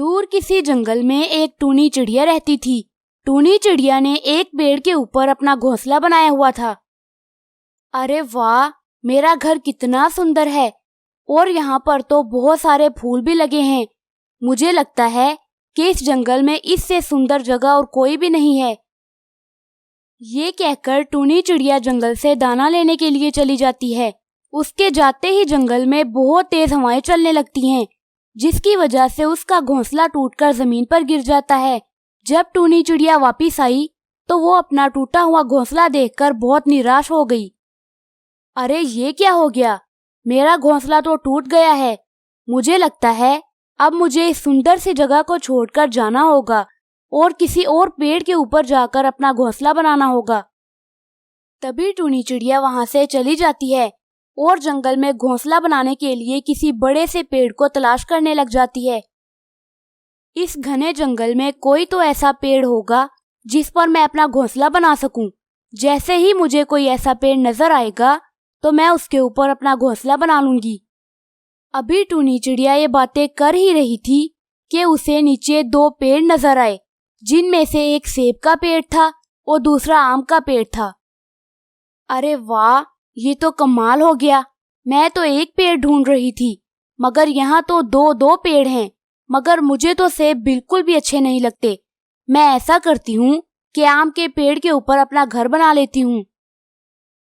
दूर किसी जंगल में एक टूनी चिड़िया रहती थी। टूनी चिड़िया ने एक पेड़ के ऊपर अपना घोंसला बनाया हुआ था। अरे वाह, मेरा घर कितना सुंदर है और यहाँ पर तो बहुत सारे फूल भी लगे हैं। मुझे लगता है कि इस जंगल में इससे सुंदर जगह और कोई भी नहीं है। ये कहकर टूनी चिड़िया जंगल से दाना लेने के लिए चली जाती है। उसके जाते ही जंगल में बहुत तेज हवाएं चलने लगती हैं, जिसकी वजह से उसका घोंसला टूटकर जमीन पर गिर जाता है। जब टूनी चिड़िया वापस आई तो वो अपना टूटा हुआ घोंसला देखकर बहुत निराश हो गई। अरे ये क्या हो गया, मेरा घोंसला तो टूट गया है। मुझे लगता है अब मुझे इस सुंदर सी जगह को छोड़कर जाना होगा और किसी और पेड़ के ऊपर जाकर अपना घोंसला बनाना होगा। तभी टूनी चिड़िया वहां से चली जाती है और जंगल में घोंसला बनाने के लिए किसी बड़े से पेड़ को तलाश करने लग जाती है। इस घने जंगल में कोई तो ऐसा पेड़ होगा जिस पर मैं अपना घोंसला बना सकूं। जैसे ही मुझे कोई ऐसा पेड़ नजर आएगा तो मैं उसके ऊपर अपना घोंसला बना लूंगी। अभी टूनी चिड़िया ये बातें कर ही रही थी कि उसे नीचे दो पेड़ नजर आए, जिनमें से एक सेब का पेड़ था और दूसरा आम का पेड़ था। अरे वाह, ये तो कमाल हो गया। मैं तो एक पेड़ ढूंढ रही थी, मगर यहाँ तो दो दो पेड़ हैं। मगर मुझे तो सेब बिल्कुल भी अच्छे नहीं लगते। मैं ऐसा करती हूँ कि आम के पेड़ के ऊपर अपना घर बना लेती हूँ।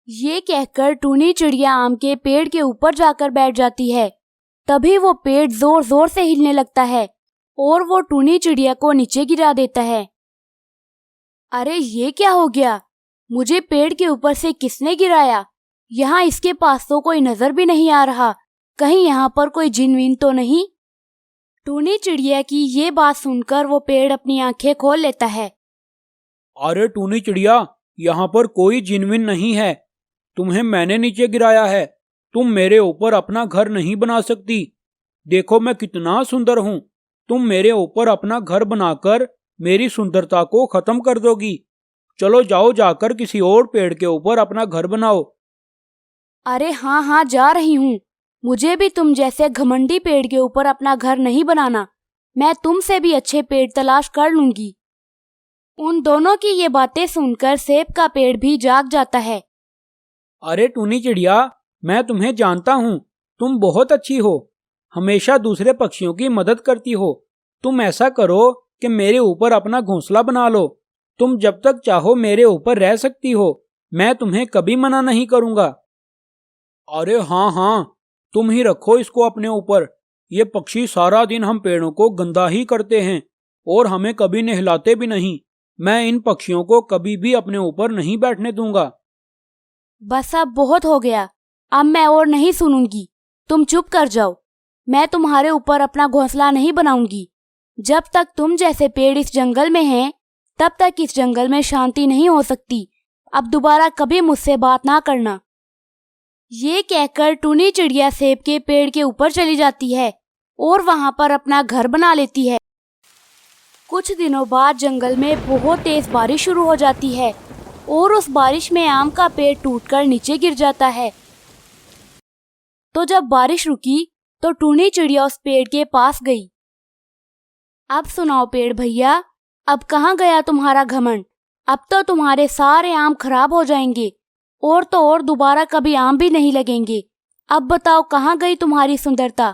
ये कहकर टूनी चिड़िया आम के पेड़ के ऊपर जाकर बैठ जाती है। तभी वो पेड़ जोर जोर से हिलने लगता है और वो टूनी चिड़िया को नीचे गिरा देता है। अरे ये क्या हो गया, मुझे पेड़ के ऊपर से किसने गिराया? यहाँ इसके पास तो कोई नजर भी नहीं आ रहा। कहीं यहाँ पर कोई जिन विन तो नहीं? टूनी चिड़िया की ये बात सुनकर वो पेड़ अपनी आंखें खोल लेता है। अरे टूनी चिड़िया, यहाँ पर कोई जिनविन नहीं है। तुम्हें मैंने नीचे गिराया है। तुम मेरे ऊपर अपना घर नहीं बना सकती। देखो मैं कितना सुंदर हूँ। तुम मेरे ऊपर अपना घर बनाकर मेरी सुंदरता को खत्म कर दोगी। चलो जाओ, जाकर किसी और पेड़ के ऊपर अपना घर बनाओ। अरे हाँ हाँ, जा रही हूँ। मुझे भी तुम जैसे घमंडी पेड़ के ऊपर अपना घर नहीं बनाना। मैं तुमसे भी अच्छे पेड़ तलाश कर लूंगी। उन दोनों की ये बातें सुनकर सेब का पेड़ भी जाग जाता है। अरे टूनी चिड़िया, मैं तुम्हें जानता हूँ। तुम बहुत अच्छी हो, हमेशा दूसरे पक्षियों की मदद करती हो। तुम ऐसा करो कि मेरे ऊपर अपना घोंसला बना लो। तुम जब तक चाहो मेरे ऊपर रह सकती हो। मैं तुम्हें कभी मना नहीं करूँगा। अरे हाँ हाँ, तुम ही रखो इसको अपने ऊपर। ये पक्षी सारा दिन हम पेड़ों को गंदा ही करते हैं और हमें कभी नहलाते भी नहीं। मैं इन पक्षियों को कभी भी अपने ऊपर नहीं बैठने दूंगा। बस अब बहुत हो गया, अब मैं और नहीं सुनूंगी। तुम चुप कर जाओ। मैं तुम्हारे ऊपर अपना घोंसला नहीं बनाऊंगी। जब तक तुम जैसे पेड़ इस जंगल में हैं, तब तक इस जंगल में शांति नहीं हो सकती। अब दोबारा कभी मुझसे बात ना करना। ये कहकर टूनी चिड़िया सेब के पेड़ के ऊपर चली जाती है और वहां पर अपना घर बना लेती है। कुछ दिनों बाद जंगल में बहुत तेज बारिश शुरू हो जाती है और उस बारिश में आम का पेड़ टूटकर नीचे गिर जाता है। तो जब बारिश रुकी तो टूनी चिड़िया उस पेड़ के पास गई। अब सुनाओ पेड़ भैया, अब कहाँ गया तुम्हारा घमंड? अब तो तुम्हारे सारे आम खराब हो जाएंगे और तो और दोबारा कभी आम भी नहीं लगेंगे। अब बताओ कहाँ गई तुम्हारी सुंदरता?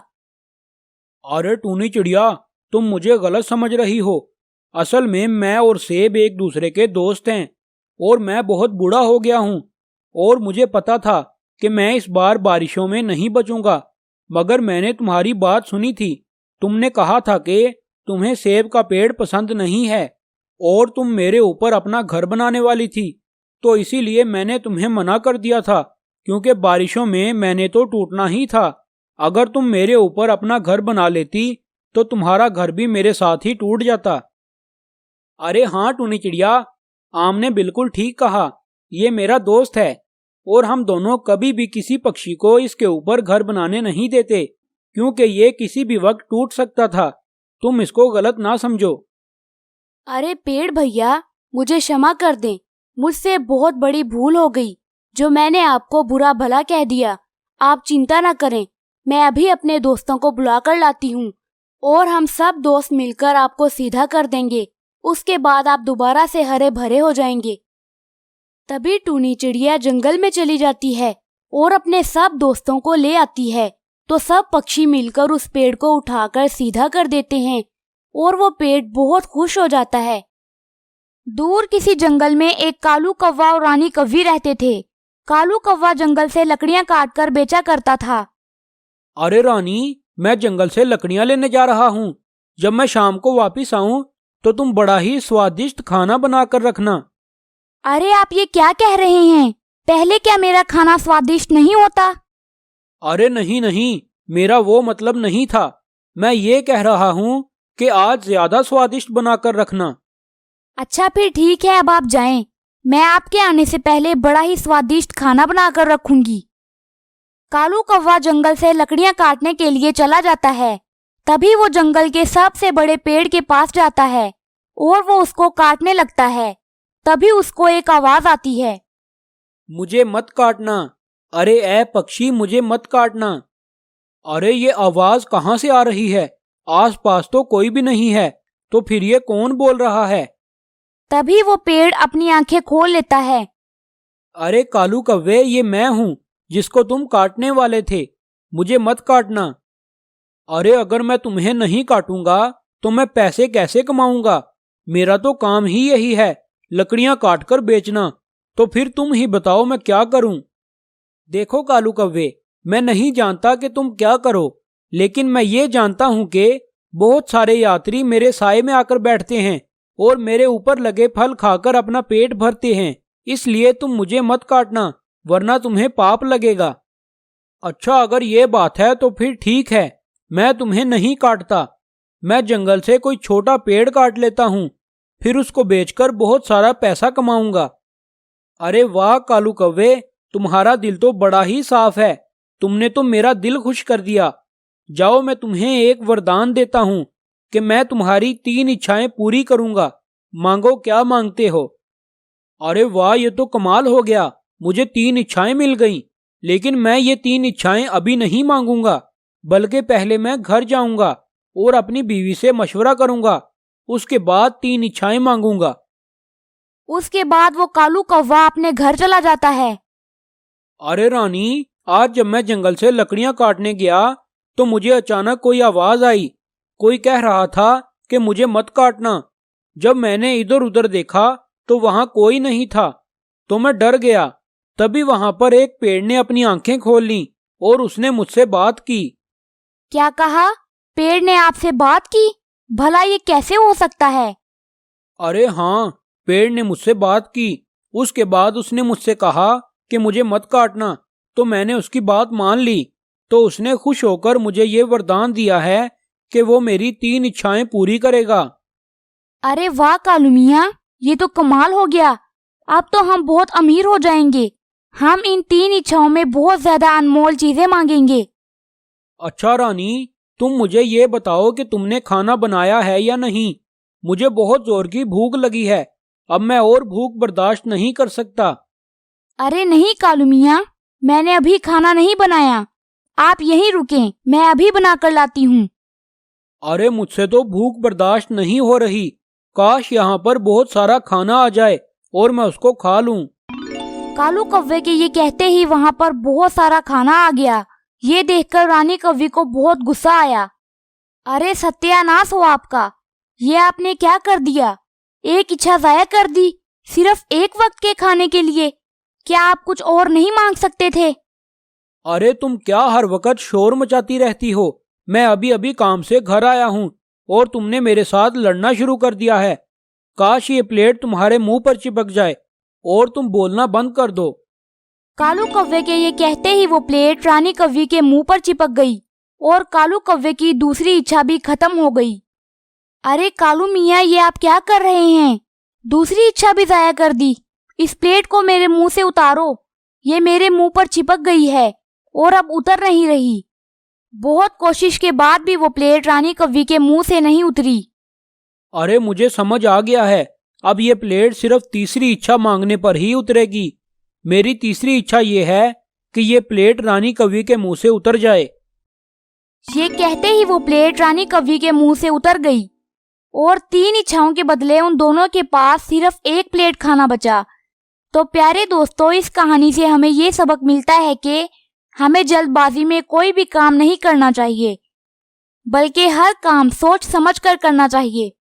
अरे टूनी चिड़िया, तुम मुझे गलत समझ रही हो। असल में मैं और सेब एक दूसरे के दोस्त हैं और मैं बहुत बूढ़ा हो गया हूँ और मुझे पता था कि मैं इस बार बारिशों में नहीं बचूंगा। मगर मैंने तुम्हारी बात सुनी थी। तुमने कहा था कि तुम्हें सेब का पेड़ पसंद नहीं है और तुम मेरे ऊपर अपना घर बनाने वाली थी। तो इसीलिए मैंने तुम्हें मना कर दिया था, क्योंकि बारिशों में मैंने तो टूटना ही था। अगर तुम मेरे ऊपर अपना घर बना लेती तो तुम्हारा घर भी मेरे साथ ही टूट जाता। अरे हाँ टूनी चिड़िया, आम ने बिल्कुल ठीक कहा। ये मेरा दोस्त है और हम दोनों कभी भी किसी पक्षी को इसके ऊपर घर बनाने नहीं देते, क्योंकि ये किसी भी वक्त टूट सकता था। तुम इसको गलत ना समझो। अरे पेड़ भैया, मुझे क्षमा कर दें। मुझसे बहुत बड़ी भूल हो गई जो मैंने आपको बुरा भला कह दिया। आप चिंता न करें, मैं अभी अपने दोस्तों को बुला कर लाती हूँ और हम सब दोस्त मिलकर आपको सीधा कर देंगे। उसके बाद आप दोबारा से हरे भरे हो जाएंगे। तभी टूनी चिड़िया जंगल में चली जाती है और अपने सब दोस्तों को ले आती है। तो सब पक्षी मिलकर उस पेड़ को उठाकर सीधा कर देते हैं और वो पेड़ बहुत खुश हो जाता है। दूर किसी जंगल में एक कालू कौवा और रानी कव्वी रहते थे। कालू कौवा जंगल से लकड़ियां काटकर बेचा करता था। अरे रानी, मैं जंगल से लकड़ियां लेने जा रहा हूँ। जब मैं शाम को वापस आऊं तो तुम बड़ा ही स्वादिष्ट खाना बनाकर रखना। अरे आप ये क्या कह रहे हैं? पहले क्या मेरा खाना स्वादिष्ट नहीं होता? अरे नहीं नहीं, मेरा वो मतलब नहीं था। मैं ये कह रहा हूँ कि आज ज्यादा स्वादिष्ट बनाकर रखना। अच्छा फिर ठीक है, अब आप जाएं। मैं आपके आने से पहले बड़ा ही स्वादिष्ट खाना बनाकर रखूंगी। कालू कौवा जंगल से लकड़ियां काटने के लिए चला जाता है। तभी वो जंगल के सबसे बड़े पेड़ के पास जाता है और वो उसको काटने लगता है। तभी उसको एक आवाज आती है, मुझे मत काटना। अरे ए पक्षी, मुझे मत काटना। अरे ये आवाज कहाँ से आ रही है? आसपास तो कोई भी नहीं है। तो फिर ये कौन बोल रहा है? तभी वो पेड़ अपनी आंखें खोल लेता है। अरे कालू कव्वे, ये मैं हूँ जिसको तुम काटने वाले थे। मुझे मत काटना। अरे अगर मैं तुम्हें नहीं काटूंगा तो मैं पैसे कैसे कमाऊंगा? मेरा तो काम ही यही है, लकड़ियां काटकर बेचना। तो फिर तुम ही बताओ मैं क्या करूं? देखो कालू कव्वे, मैं नहीं जानता कि तुम क्या करो, लेकिन मैं ये जानता हूं कि बहुत सारे यात्री मेरे साए में आकर बैठते हैं और मेरे ऊपर लगे फल खाकर अपना पेट भरते हैं। इसलिए तुम मुझे मत काटना, वरना तुम्हें पाप लगेगा। अच्छा, अगर ये बात है तो फिर ठीक है, मैं तुम्हें नहीं काटता। मैं जंगल से कोई छोटा पेड़ काट लेता हूँ, फिर उसको बेचकर बहुत सारा पैसा कमाऊंगा। अरे वाह कालू कव्वे, तुम्हारा दिल तो बड़ा ही साफ है। तुमने तो मेरा दिल खुश कर दिया। जाओ, मैं तुम्हें एक वरदान देता हूँ कि मैं तुम्हारी 3 इच्छाएं पूरी करूंगा। मांगो, क्या मांगते हो? अरे वाह, ये तो कमाल हो गया। मुझे 3 इच्छाएं मिल गईं। लेकिन मैं ये 3 इच्छाएं अभी नहीं मांगूंगा, बल्कि पहले मैं घर जाऊंगा और अपनी बीवी से मशवरा करूंगा। उसके बाद 3 इच्छाएं मांगूंगा। उसके बाद वो कालू कौवा अपने घर चला जाता है। अरे रानी, आज जब मैं जंगल से लकड़ियां काटने गया तो मुझे अचानक कोई आवाज आई। कोई कह रहा था कि मुझे मत काटना। जब मैंने इधर उधर देखा तो वहां कोई नहीं था, तो मैं डर गया। तभी वहां पर एक पेड़ ने अपनी आंखें खोल लीं और उसने मुझसे बात की। क्या कहा? पेड़ ने आपसे बात की? भला ये कैसे हो सकता है? अरे हाँ, पेड़ ने मुझसे बात की। उसके बाद उसने मुझसे कहा कि मुझे मत काटना, तो मैंने उसकी बात मान ली। तो उसने खुश होकर मुझे ये वरदान दिया है कि वो मेरी 3 इच्छाएं पूरी करेगा। अरे वाह कालू मियाँ, ये तो कमाल हो गया। अब तो हम बहुत अमीर हो जाएंगे। हम इन 3 इच्छाओं में बहुत ज्यादा अनमोल चीजें मांगेंगे। अच्छा रानी, तुम मुझे ये बताओ कि तुमने खाना बनाया है या नहीं? मुझे बहुत जोर की भूख लगी है। अब मैं और भूख बर्दाश्त नहीं कर सकता। अरे नहीं कालू मियाँ, मैंने अभी खाना नहीं बनाया। आप यहीं रुकें, मैं अभी बनाकर लाती हूँ। अरे मुझसे तो भूख बर्दाश्त नहीं हो रही। काश यहाँ पर बहुत सारा खाना आ जाए और मैं उसको खा लूं। कालू कौवे के ये कहते ही वहाँ पर बहुत सारा खाना आ गया। ये देखकर रानी कव्वी को बहुत गुस्सा आया। अरे सत्यानाश हो आपका, ये आपने क्या कर दिया? एक इच्छा जाया कर दी, सिर्फ एक वक्त के खाने के लिए। क्या आप कुछ और नहीं मांग सकते थे? अरे तुम क्या हर वक्त शोर मचाती रहती हो? मैं अभी अभी काम से घर आया हूँ और तुमने मेरे साथ लड़ना शुरू कर दिया है। काश ये प्लेट तुम्हारे मुंह पर चिपक जाए और तुम बोलना बंद कर दो। कालू कौवे के ये कहते ही वो प्लेट रानी कव्वी के मुंह पर चिपक गई और कालू कौवे की दूसरी इच्छा भी खत्म हो गई। अरे कालू मियाँ, ये आप क्या कर रहे हैं? दूसरी इच्छा भी जाया कर दी। इस प्लेट को मेरे मुंह से उतारो। ये मेरे मुंह पर चिपक गई है और अब उतर नहीं रही। बहुत कोशिश के बाद भी वो प्लेट रानी कव्वी के मुंह से नहीं उतरी। अरे मुझे समझ आ गया है। अब ये प्लेट सिर्फ तीसरी इच्छा मांगने पर ही उतरेगी। मेरी तीसरी इच्छा ये है कि ये प्लेट रानी कव्वी के मुंह से उतर जाए। ये कहते ही वो प्लेट रानी कव्वी के मुंह से उतर गई और 3 इच्छाओं के बदले उन दोनों के पास सिर्फ 1 प्लेट खाना बचा। तो प्यारे दोस्तों, इस कहानी से हमें ये सबक मिलता है कि हमें जल्दबाजी में कोई भी काम नहीं करना चाहिए, बल्कि हर काम सोच समझ कर करना चाहिए।